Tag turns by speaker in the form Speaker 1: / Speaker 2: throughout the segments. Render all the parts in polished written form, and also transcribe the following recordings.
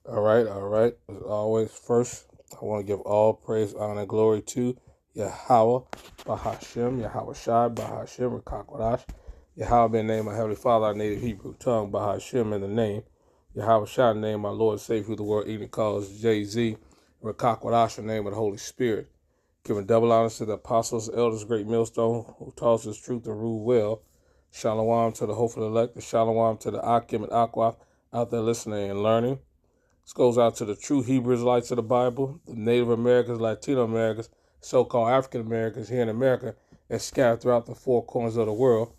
Speaker 1: All right. As always, first, I want to give all praise, honor, and glory to Yahweh, Bahashem, Yahweh Shai, Bahashem, Rakakwadash. Yahweh being named my Heavenly Father, our native Hebrew tongue, Bahashem in the name. Yahweh Shai, in the name my Lord, Savior, who the world even calls Jay-Z, Rakakwadash, in the name of the Holy Spirit. Giving double honors to the apostles, elders, great millstone, who taught us truth and rule well. Shalom to the hopeful elect, and shalom to the Akim and Aqua out there listening and learning. This goes out to the true Hebrew Israelites of the Bible, the Native Americans, Latino Americans, so-called African Americans here in America, and scattered throughout the four corners of the world.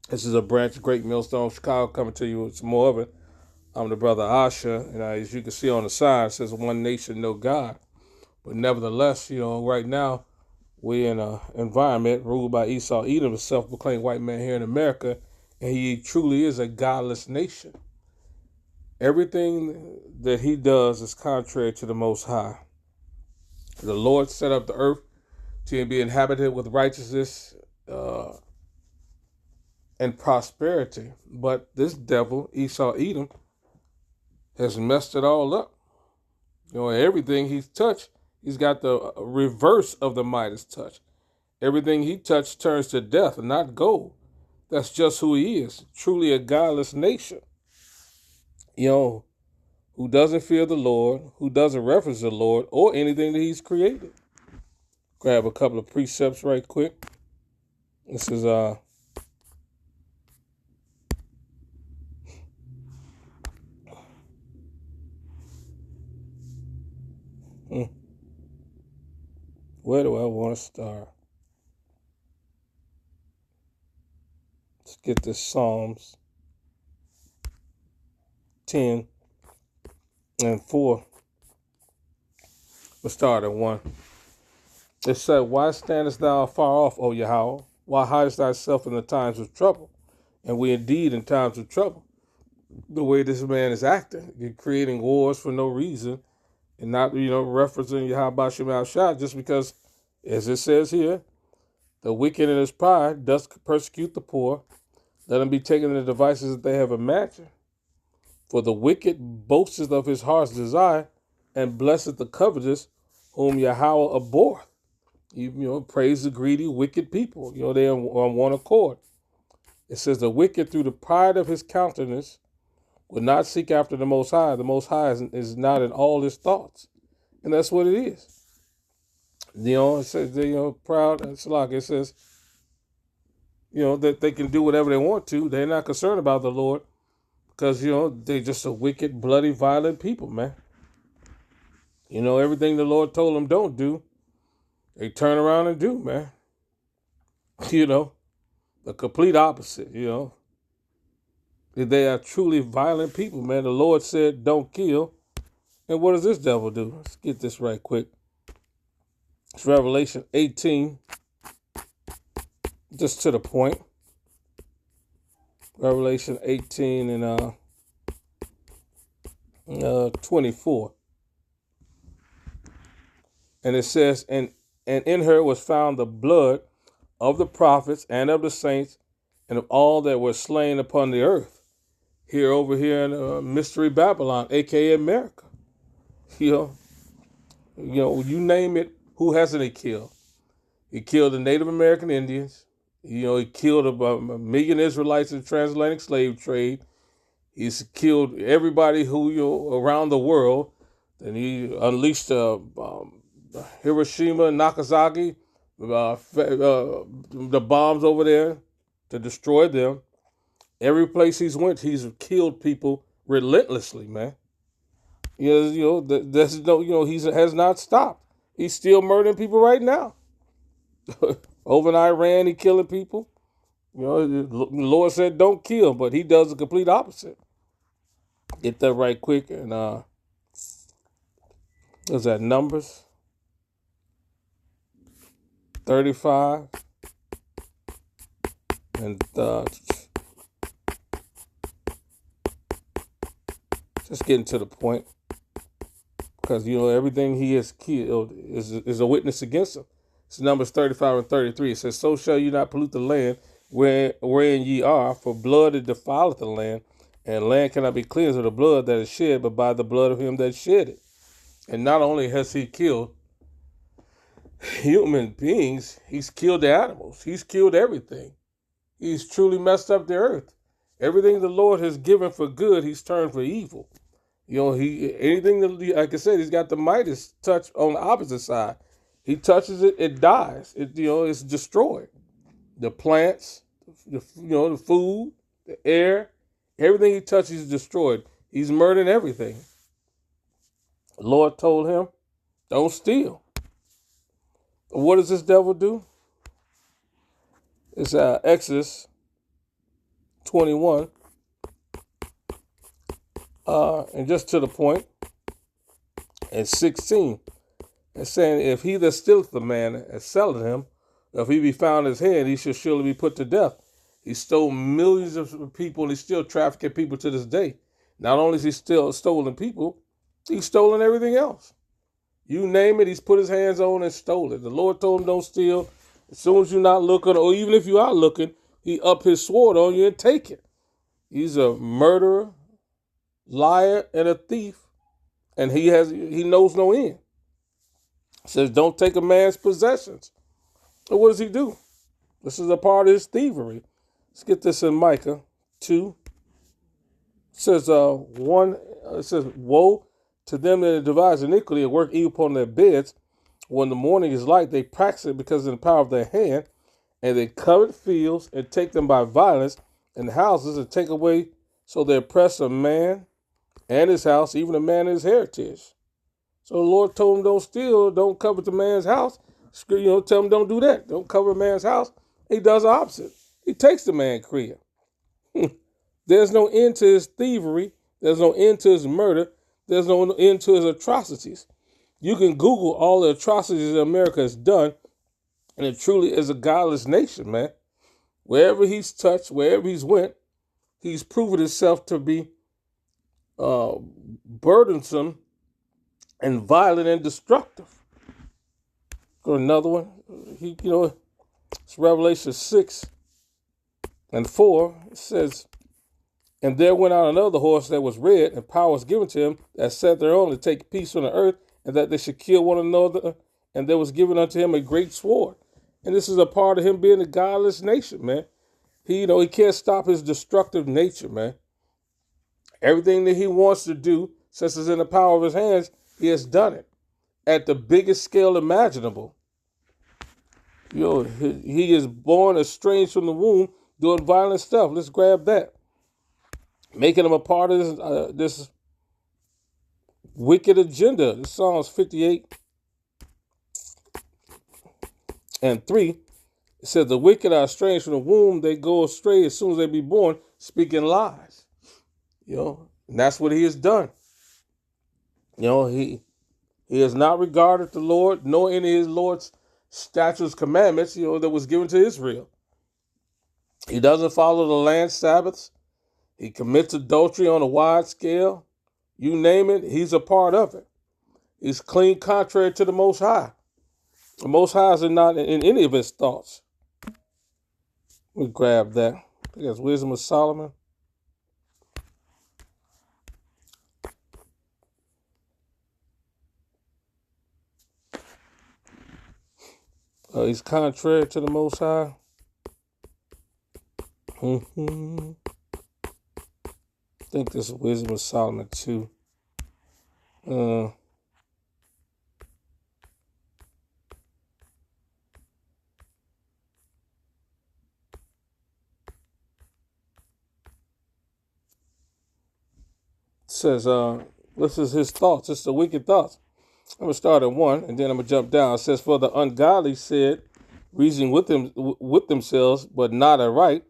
Speaker 1: This is a branch of Great Millstone, Chicago, coming to you with some more of it. I'm the brother Asha, and as you can see on the side, it says one nation, no God. But nevertheless, right now, we're in an environment ruled by Esau Edom, a self-proclaimed white man here in America, and he truly is a godless nation. Everything that he does is contrary to the Most High. The Lord set up the earth to be inhabited with righteousness and prosperity. But this devil, Esau Edom, has messed it all up. Everything he's touched, he's got the reverse of the Midas touch. Everything he touched turns to death, not gold. That's just who he is. Truly a godless nation. Who doesn't fear the Lord, who doesn't reference the Lord or anything that he's created. Grab a couple of precepts right quick. This is where do I want to start? Let's get this Psalms 10 and 4. Let's start at 1. It said, "Why standest thou afar off, O Yahweh? Why hidest thyself in the times of trouble?" And we indeed in times of trouble. The way this man is acting, you're creating wars for no reason, and not, referencing Yahweh Shem Shah, just because, as it says here, the wicked in his pride does persecute the poor. Let him be taken in the devices that they have imagined. For the wicked boasteth of his heart's desire, and blesseth the covetous, whom Yahweh abhorreth. Praise the greedy, wicked people. They are on one accord. It says the wicked through the pride of his countenance would not seek after the Most High. The Most High is not in all his thoughts. And that's what it is. It says they proud. It's like it says, that they can do whatever they want to. They're not concerned about the Lord because, they're just a wicked, bloody, violent people, man. Everything the Lord told them don't do, they turn around and do, man. The complete opposite, They are truly violent people, man. The Lord said, don't kill. And what does this devil do? Let's get this right quick. It's Revelation 18. Just to the point. Revelation 18 and 24. And it says, and in her was found the blood of the prophets and of the saints and of all that were slain upon the earth. Over here in Mystery Babylon, aka America. You name it, who hasn't he killed? He killed the Native American Indians. He killed about 1 million Israelites in the transatlantic slave trade. He's killed everybody who around the world. Then he unleashed Hiroshima and Nagasaki, the bombs over there to destroy them. Every place he's went, he's killed people relentlessly, man. There's no, he has not stopped. He's still murdering people right now. Over in Iran, he killing people. The Lord said don't kill, but he does the complete opposite. Get that right quick. And what's that, Numbers 35 and just getting to the point, because everything he has killed is a witness against him. It's Numbers 35 and 33. It says, "So shall you not pollute the land wherein ye are, for blood it defileth the land, And land cannot be cleansed of the blood that is shed, but by the blood of him that shed it. And not only has he killed human beings, he's killed the animals. He's killed everything. He's truly messed up the earth. Everything the Lord has given for good, he's turned for evil. Anything that, like I said, he's got the Midas touch on the opposite side. He touches it, it dies. It's destroyed. The plants, the food, the air, everything he touches is destroyed. He's murdering everything. The Lord told him, don't steal. What does this devil do? It's Exodus 21. And just to the point, and 16. It's saying, if he that stealeth the man and selleth him, if he be found in his hand, he shall surely be put to death. He stole millions of people, and he's still trafficking people to this day. Not only is he still stolen people, he's stolen everything else. You name it, he's put his hands on and stole it. The Lord told him don't steal. As soon as you're not looking, or even if you are looking, he up his sword on you and take it. He's a murderer, liar, and a thief, and he knows no end. Says, don't take a man's possessions. So what does he do? This is a part of his thievery. Let's get this in Micah 2. It says, it says, woe to them that devise iniquity and work evil upon their beds. When the morning is light, they practice it because of the power of their hand, and they covet fields and take them by violence, and houses and take away, so they oppress a man and his house, even a man and his heritage. So the Lord told him, don't steal, don't covet the man's house. Tell him don't do that. Don't cover a man's house. He does the opposite. He takes the man's crib. There's no end to his thievery. There's no end to his murder. There's no end to his atrocities. You can Google all the atrocities that America has done, and it truly is a godless nation, man. Wherever he's touched, wherever he's went, he's proven himself to be burdensome and violent and destructive. Go to another one. It's Revelation 6 and 4. It says, and there went out another horse that was red, and power was given to him that sat thereon to take peace from the earth, and that they should kill one another. And there was given unto him a great sword. And this is a part of him being a godless nation, man. He can't stop his destructive nature, man. Everything that he wants to do, since it's in the power of his hands, he has done it at the biggest scale imaginable. He is born estranged from the womb, doing violent stuff. Let's grab that. Making him a part of this wicked agenda. This Psalms 58 and 3. It says, the wicked are estranged from the womb. They go astray as soon as they be born, speaking lies. And that's what he has done. He has not regarded the Lord, nor any of his Lord's statutes, commandments, that was given to Israel. He doesn't follow the land Sabbaths. He commits adultery on a wide scale. You name it, he's a part of it. He's clean contrary to the Most High. The Most High is not in any of his thoughts. Let me grab that. I think that's Wisdom of Solomon. He's contrary to the Most High. I think this is Wisdom of Solomon 2. It says, this is his thoughts. It's the wicked thoughts. I'm going to start at 1, and then I'm going to jump down. It says, for the ungodly said, reasoning with themselves, but not aright,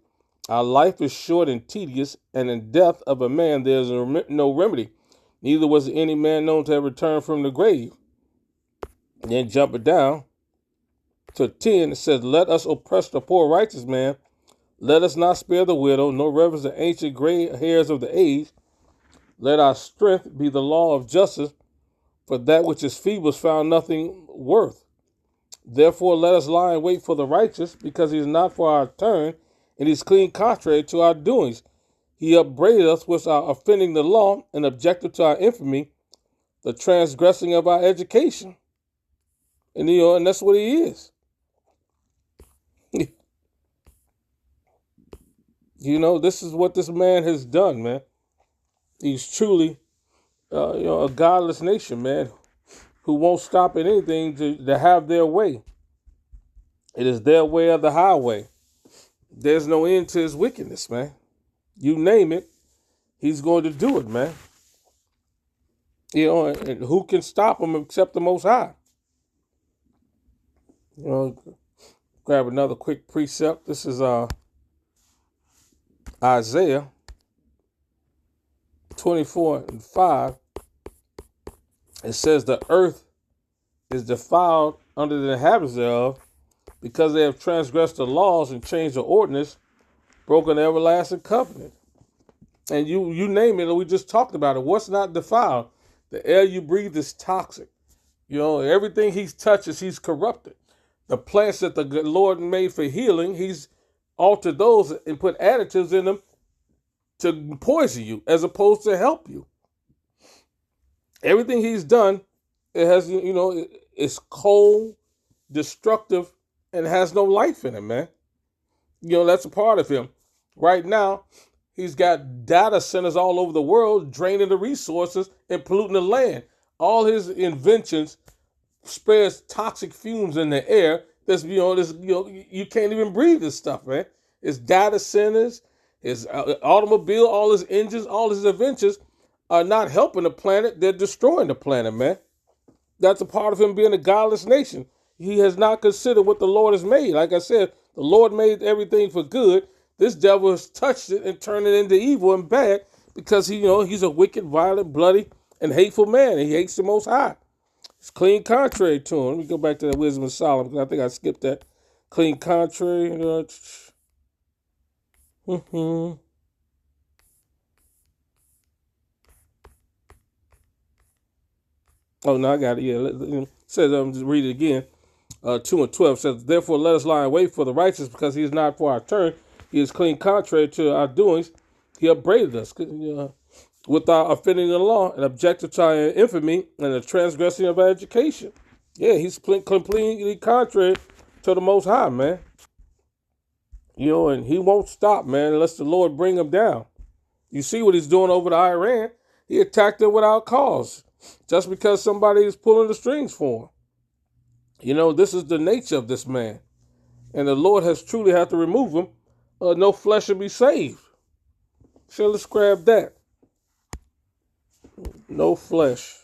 Speaker 1: our life is short and tedious, and in death of a man there is no remedy. Neither was any man known to have returned from the grave. And then jumping down to 10, it says, let us oppress the poor righteous man. Let us not spare the widow, nor reverence the ancient gray hairs of the age. Let our strength be the law of justice, for that which is feeble is found nothing worth. Therefore let us lie in wait for the righteous, because he is not for our turn, and he is clean contrary to our doings. He upbraided us with our offending the law and objected to our infamy, the transgressing of our education. And and that's what he is. This is what this man has done, man. He's truly, a godless nation, man, who won't stop at anything to have their way. It is their way or the highway. There's no end to his wickedness, man. You name it, he's going to do it, man. And who can stop him except the Most High? Grab another quick precept. This is Isaiah 24:5. It says, the earth is defiled under the inhabitants thereof, because they have transgressed the laws and changed the ordinance, broken the everlasting covenant. And you name it, and we just talked about it. What's not defiled? The air you breathe is toxic. Everything he touches, he's corrupted. The plants that the Lord made for healing, he's altered those and put additives in them to poison you as opposed to help you. Everything he's done, it has, it's cold, destructive, and has no life in it, man. That's a part of him. Right now, he's got data centers all over the world, draining the resources and polluting the land. All his inventions spreads toxic fumes in the air. You can't even breathe this stuff, man. His data centers, his automobile, all his engines, all his inventions are not helping the planet. They're destroying the planet, man. That's a part of him being a godless nation. He has not considered what the Lord has made. Like I said, the Lord made everything for good. This devil has touched it and turned it into evil and bad because he's a wicked, violent, bloody, and hateful man. And he hates the Most High. It's clean contrary to him. Let me go back to that Wisdom of Solomon because I think I skipped that. Clean contrary. Oh, no, I got it. Yeah, it says, just read it again. 2:12 says, therefore let us lie in wait for the righteous, because he is not for our turn. He is clean contrary to our doings. He upbraided us with our offending the law and objected to our infamy and the transgressing of our education. Yeah, he's completely contrary to the Most High, man. And he won't stop, man, unless the Lord bring him down. You see what he's doing over to Iran. He attacked them without cause, just because somebody is pulling the strings for him. This is the nature of this man. And the Lord has truly had to remove him. No flesh will be saved. So let's grab that. No flesh.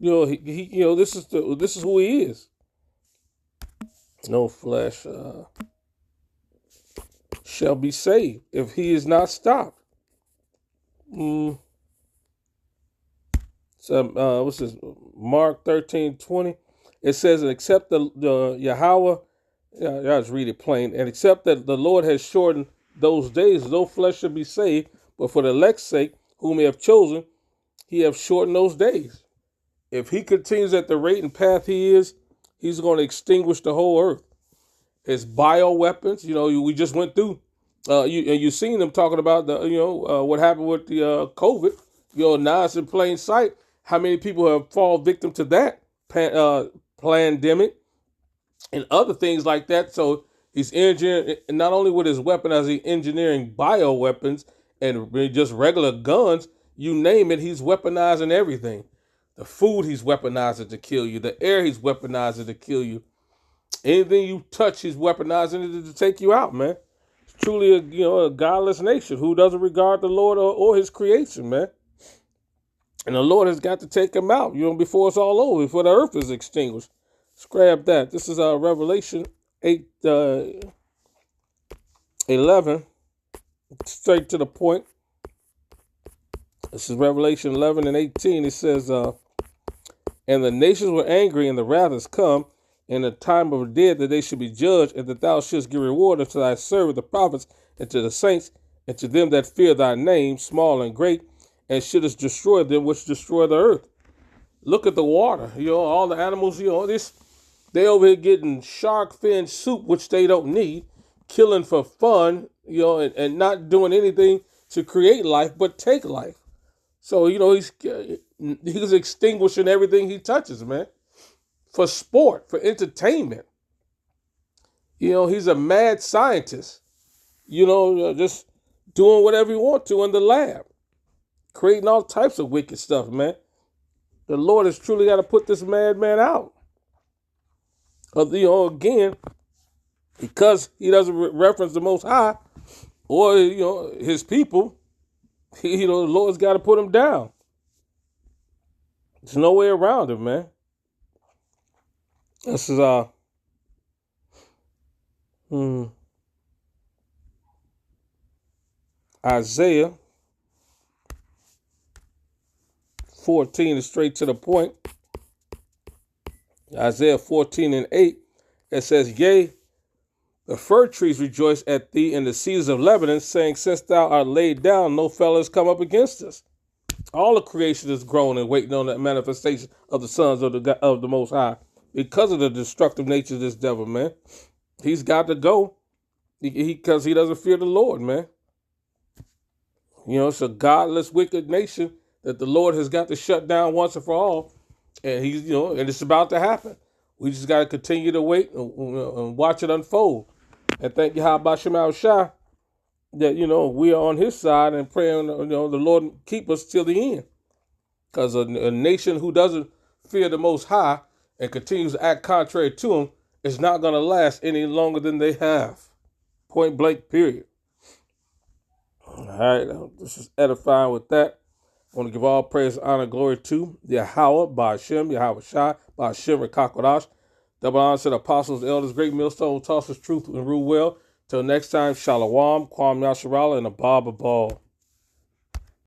Speaker 1: This is who he is. No flesh shall be saved if he is not stopped. So what's this? Mark 13:20. It says, except the Yahweh, I'll just read it plain, and except that the Lord has shortened those days, no flesh shall be saved, but for the elect's sake, whom he have chosen, he have shortened those days. If he continues at the rate and path he is, he's going to extinguish the whole earth. His bioweapons, we just went through. You seen them talking about what happened with the COVID. Now it's in plain sight how many people have fallen victim to that pandemic and other things like that. So he's engineering, not only with his weapon, as he engineering bioweapons and just regular guns. You name it, he's weaponizing everything. The food he's weaponizing to kill you. The air he's weaponizing to kill you. Anything you touch, he's weaponizing it to take you out, man. It's truly a godless nation who doesn't regard the Lord or his creation, man. And the Lord has got to take him out, before it's all over, before the earth is extinguished. Let's grab that. This is Revelation 8:11. Straight to the point. This is Revelation 11:18. It says, and the nations were angry, and the wrath is come, in the time of the dead, that they should be judged, and that thou shouldst give reward unto thy servant the prophets, and to the saints, and to them that fear thy name, small and great, and shouldest destroy them which destroy the earth. Look at the water. All the animals, they over here getting shark fin soup, which they don't need, killing for fun, and not doing anything to create life, but take life. So, he's extinguishing everything he touches, man, for sport, for entertainment. He's a mad scientist, just doing whatever he wants to in the lab, creating all types of wicked stuff, man. The Lord has truly got to put this madman out. Again, because he doesn't reference the Most High or, his people, the Lord's got to put him down. There's no way around it, man. This is Isaiah 14 is straight to the point. Isaiah 14:8, it says, Yea, the fir trees rejoice at thee in the cedars of Lebanon, saying, Since thou art laid down, no fellow has come up against us. All the creation is groaning and waiting on that manifestation of the sons of the Most High because of the destructive nature of this devil, man. He's got to go because he doesn't fear the Lord, man. It's a godless, wicked nation that the Lord has got to shut down once and for all. And and it's about to happen. We just got to continue to wait and watch it unfold. And thank you, Hashem Shah, that, we are on his side and praying, the Lord keep us till the end. Because a nation who doesn't fear the Most High and continues to act contrary to him is not going to last any longer than they have. Point blank, period. All right, this is edifying with that. I want to give all praise, honor, glory to Yahweh, Ba'ashem, Yahweh Shai, Ba'ashem, Rekakwadash. Double honor to the apostles, elders, great millstone, toss us truth and rule well. Till next time, Shalom, Kwam Yasharala, and a Bob of Ball.